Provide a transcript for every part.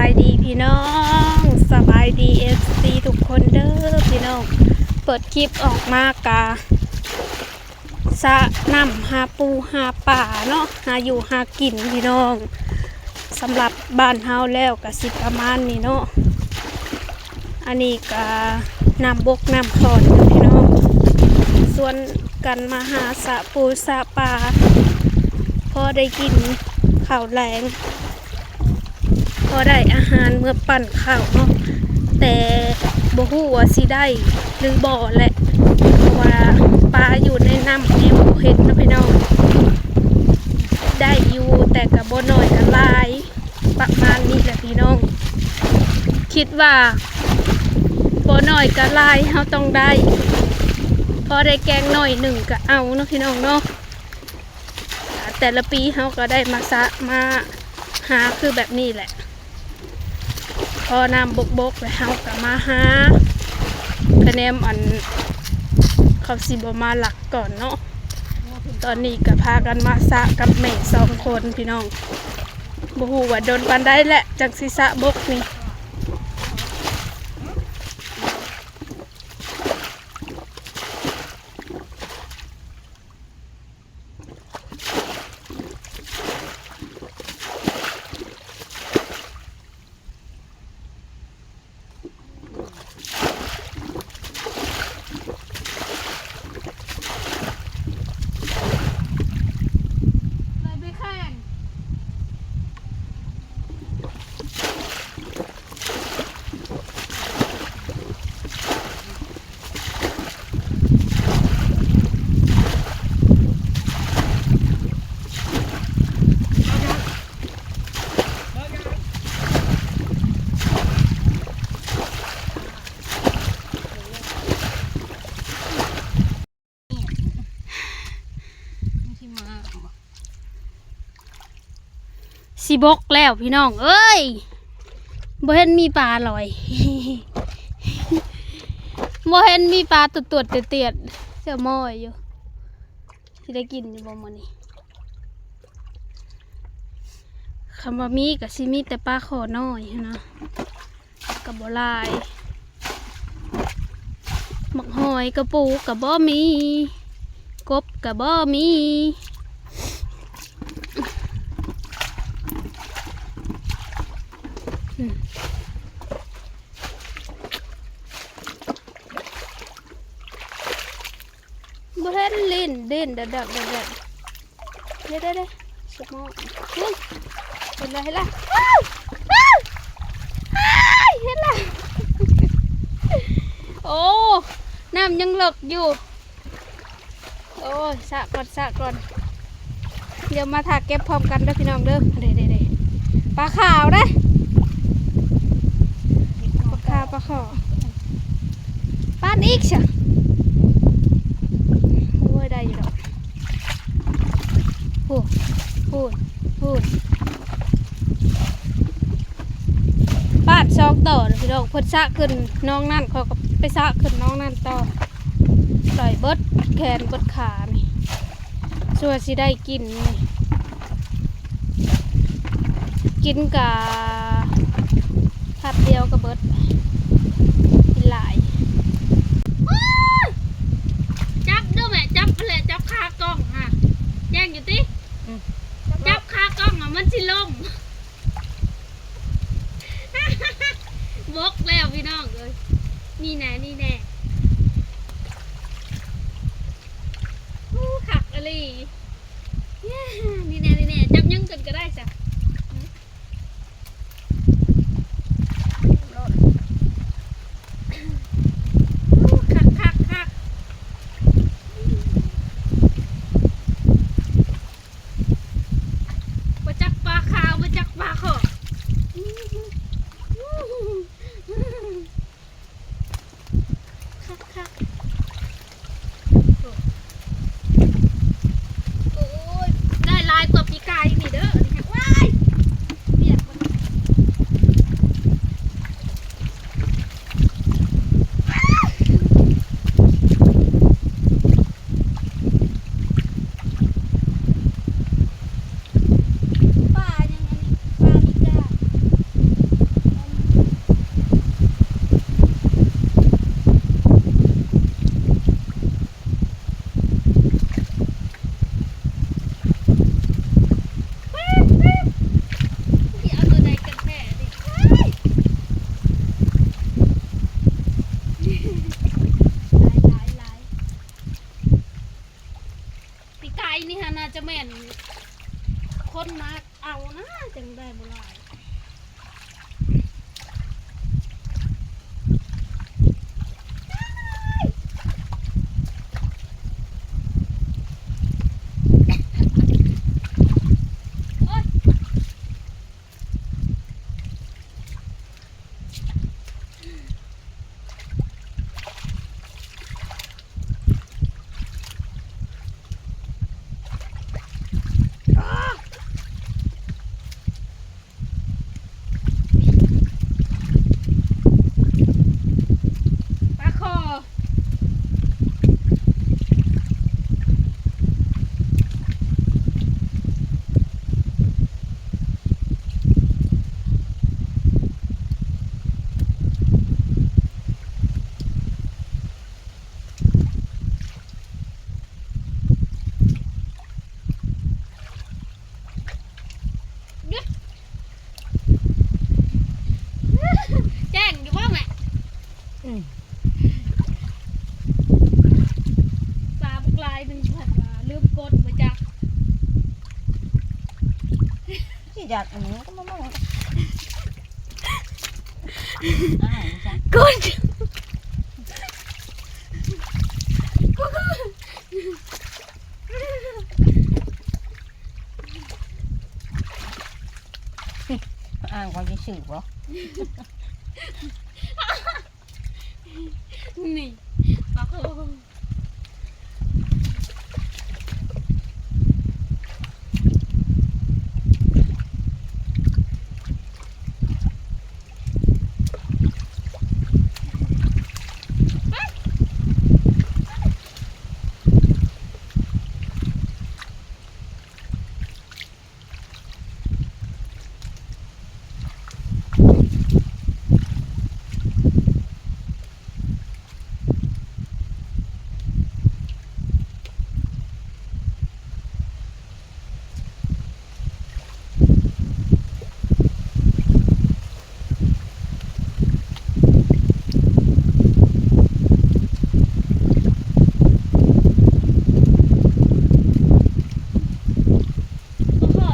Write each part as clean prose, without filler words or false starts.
ายดีพี่น้องสบายดีFCทุกคนเด้อพี่น้องเปิดคลิปออกมากะสะน้ำหาปูหาป่าเนาะหาอยู่หากินพี่น้องสำหรับบ้านเฮาแล้วกะสิประมาณนี้เนาะอันนี้กะน้ำบกน้ำคลอนพี่น้องส่วนกันมาหาสะปูสะป่าพอได้กินข้าวแรงพอได้อาหารเมื่อปั่นข้าวเนาะแต่บ่ฮู้ว่าสิได้หรือบ่แหละเพราะว่าปลาอยู่ในน้ำแนวบ่เห็นนะพี่น้องได้อยู่แต่ก็บ่น้อยก็หลายประมาณนี้แหละพี่น้องคิดว่าบ่น้อยก็หลายเฮาต้องได้พอได้แกงหน่อยหนึ่งก็เอาเนาะพี่น้องเนาะแต่ละปีเขาก็ได้มาหาคือแบบนี้แหละพอน้ำบกแล้วเขาก็มาหาคะแนนอันเขาสิบมาหลักก่อนเนาะตอนนี้ก็พากันมาสะกับแม่2 คนพี่น้องบ่ฮู้ว่าโดนปานได้แหละจังสิสะบกนี่สิบกแล้วพี่น้องเอ้ยบ่เห็นมีปลาลอย บ่เห็นมีปลาตุดๆเตียดๆเสื้อม้อยอยู่สิได้กินอยู่บ่มื้อนี้คำว่ามีก็สิมีแต่ปลาขอน้อยนะกับบ่หลายหมักหอยกระปูกับบ่มีกบกับบ่มีบ่เห็นลิ้นเด่นเด็ดเด้สมองนี่เห็นละเห็นละโอ้น้ำยังเลิกอยู่โอ้ยสะก่อนเดี๋ยวมาถากเก็บพร้อมกันเด้อพี่น้องเด้อเด้ปลาขาวเด้ปลาขาวปลาอีกใช่โอ้ยได้อยู่ดอกพูดปาดซองต่อพี่น้องเพิ่นสะขึ้นน้องนั่นเขาก็ไปสะขึ้นน้องนั่นต่อปล่อยเบิดแขนเบิดขานี่ส่วนสิได้กินนี่กินกะทับเดียวกับเบิดกินหลายจับด้วยแม่จับไปเลยจับคากล้องฮะแย่งอยู่ติจับคากล้องอ่ะมันสิลมบกแล้วพี่น้องเลยนี่แน่ขักอะไรนี่แน่จับยังกันก็ได้จ้ะ หลายปีไก่นี่ฮะน่าจะแม่นคนมาเอานะจังได้บ่หลายปลาคอแจ้งอยู่ว่าแม่ปลาบุกลายหนึ่งผัดว่าลืมกดมาจาก ที่อยากอันนี้ก็มามั่งจ้ะ กด อ่างความจะสื่อบ่ นี่ปลาคอ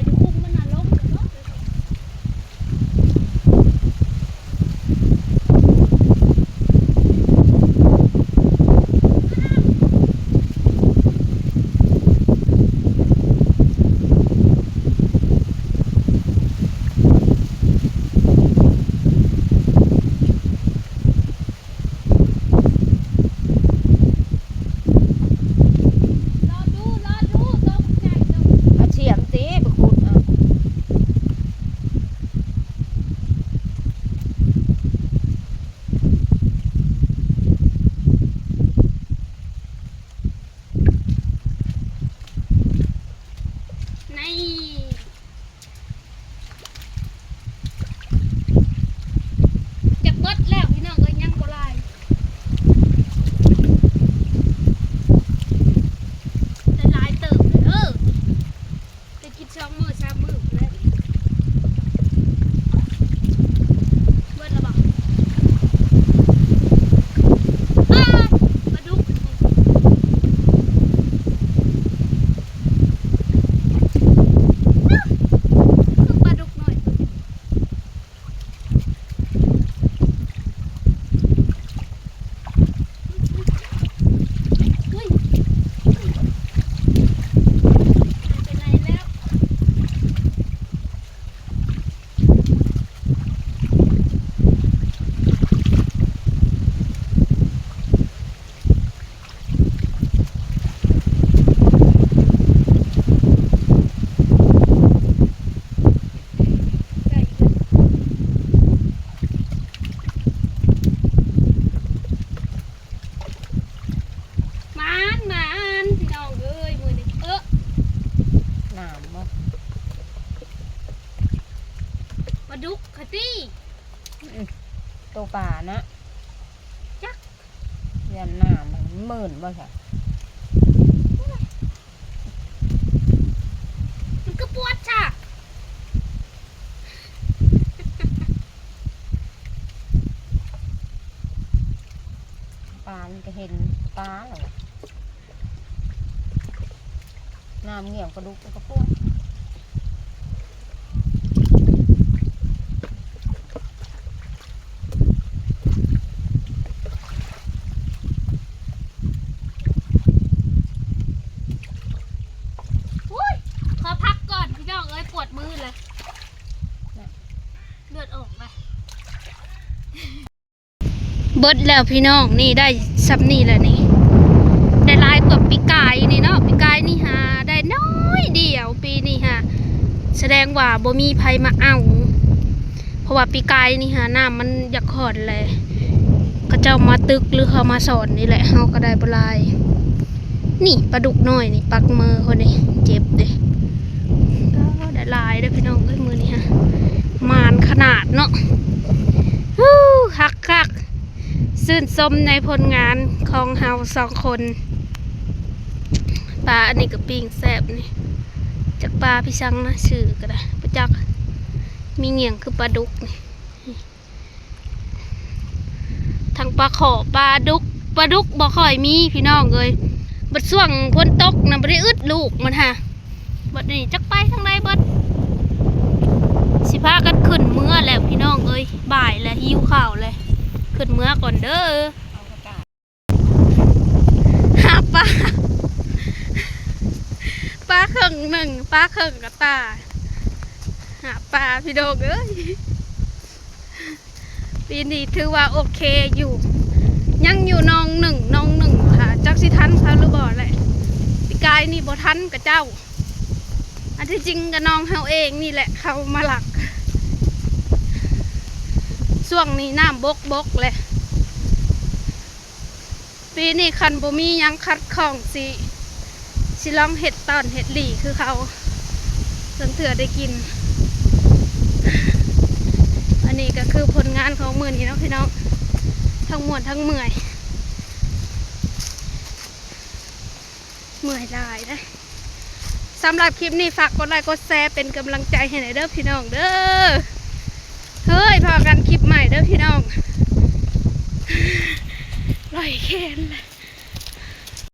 อยู่คุมมันน่ะล้มเนาะรอดูต้องใหญ่ต้อง เอาเฉียมตีไปขุดเอา ในจะเบิดแล้วพี่น้องเอ้ยยังบ่หลายแต่หลายเติบเลยเด้อจะกิน2 มื้อ 3 มื้อแล้วเบิดแล้วบ่ปลาดุกปลาดุกหน่อยเฮ้ยเป็นไรแล้ว มันพี่น้องเอ้ยมือนี้หนามบ่ ปลาดุกค่ะตี้ ตัวป่านะ จัก เรียนหนามมันหมื่นบ่ใช่ มันก็ปวดจ้ะ ปลานี่ก็เห็นปลาเหรอน้ำเงี่ยงปลาดุกก็พวกขอพักก่อนพี่น้องเอ้ยปวดมือเลยเลือดออกเลยเบิดแล้วพี่น้องนี่ได้ซับนี่แหละนี่ได้ลายกว่าปีกายนี่เนาะปีกายนี่หาได้น้อยเดียวปีนี้ฮะแสดงว่าบ่มีไผมาเอาเพราะว่าปีกายนี่หาน้ำมันอยากขอดเลยก็เจ้ามาตึกหรือเขามาสอนนี่แหละเฮาก็ได้บ่ลายนี่ปลาดุกน้อยนี่ปักมือคนนี้เจ็บเด้ก็ได้ลายได้พี่น้องเอ้ยมือนี่ฮะมานขนาดเนาะคักคักซื่นชมในผลงานของเฮา2 คนปลาอันนี้ก็ปิ้งแซ่บนี่จากปลาพี่ชังนะชื่อก็ได้ประจักมีเหงี่ยงคือปลาดุกนี่ทางปลาขอปลาดุกบ่ค่อยมีพี่น้องเลยบัดช่วงฝนตกนะบ่ได้อึดลูกมันฮะบัดนี้จักไปทางใดบัดสิพากันขึ้นเมื่อแล้วพี่น้องเอ้ยบ่ายแล้วหิวข้าวเลยขึ้นเมื่อก่อนเด้อหาปลาครึ่งหนึ่งปลาครึ่งกระตาหาปลาพี่โดกเอ้ยปีนี้ถือว่าโอเคอยู่ยังอยู่น้องหนึ่งค่ะจักสิทันเขาหรือบ่แหละปีกายนี่บ่ทันกับเจ้าอันที่จริงกับน้องเฮาเองนี่แหละเขามาหลักช่วงนี้น้ำบกเลยปีนี้คันบ่มียังคัดของสิลองเห็ดตอนเห็ดหลี่คือเขาจนเถื่อได้กินอันนี้ก็คือผลงานของมือนี้นะพี่น้องทั้งมวลทั้งเมื่อยหลายนะสำหรับคลิปนี้ฝากกดไลค์กดแชร์เป็นกำลังใจให้หน่อยเด้อพี่น้องเด้อเฮ้ยพอกันคลิปใหม่เด้อพี่น้องลอยแขนเลย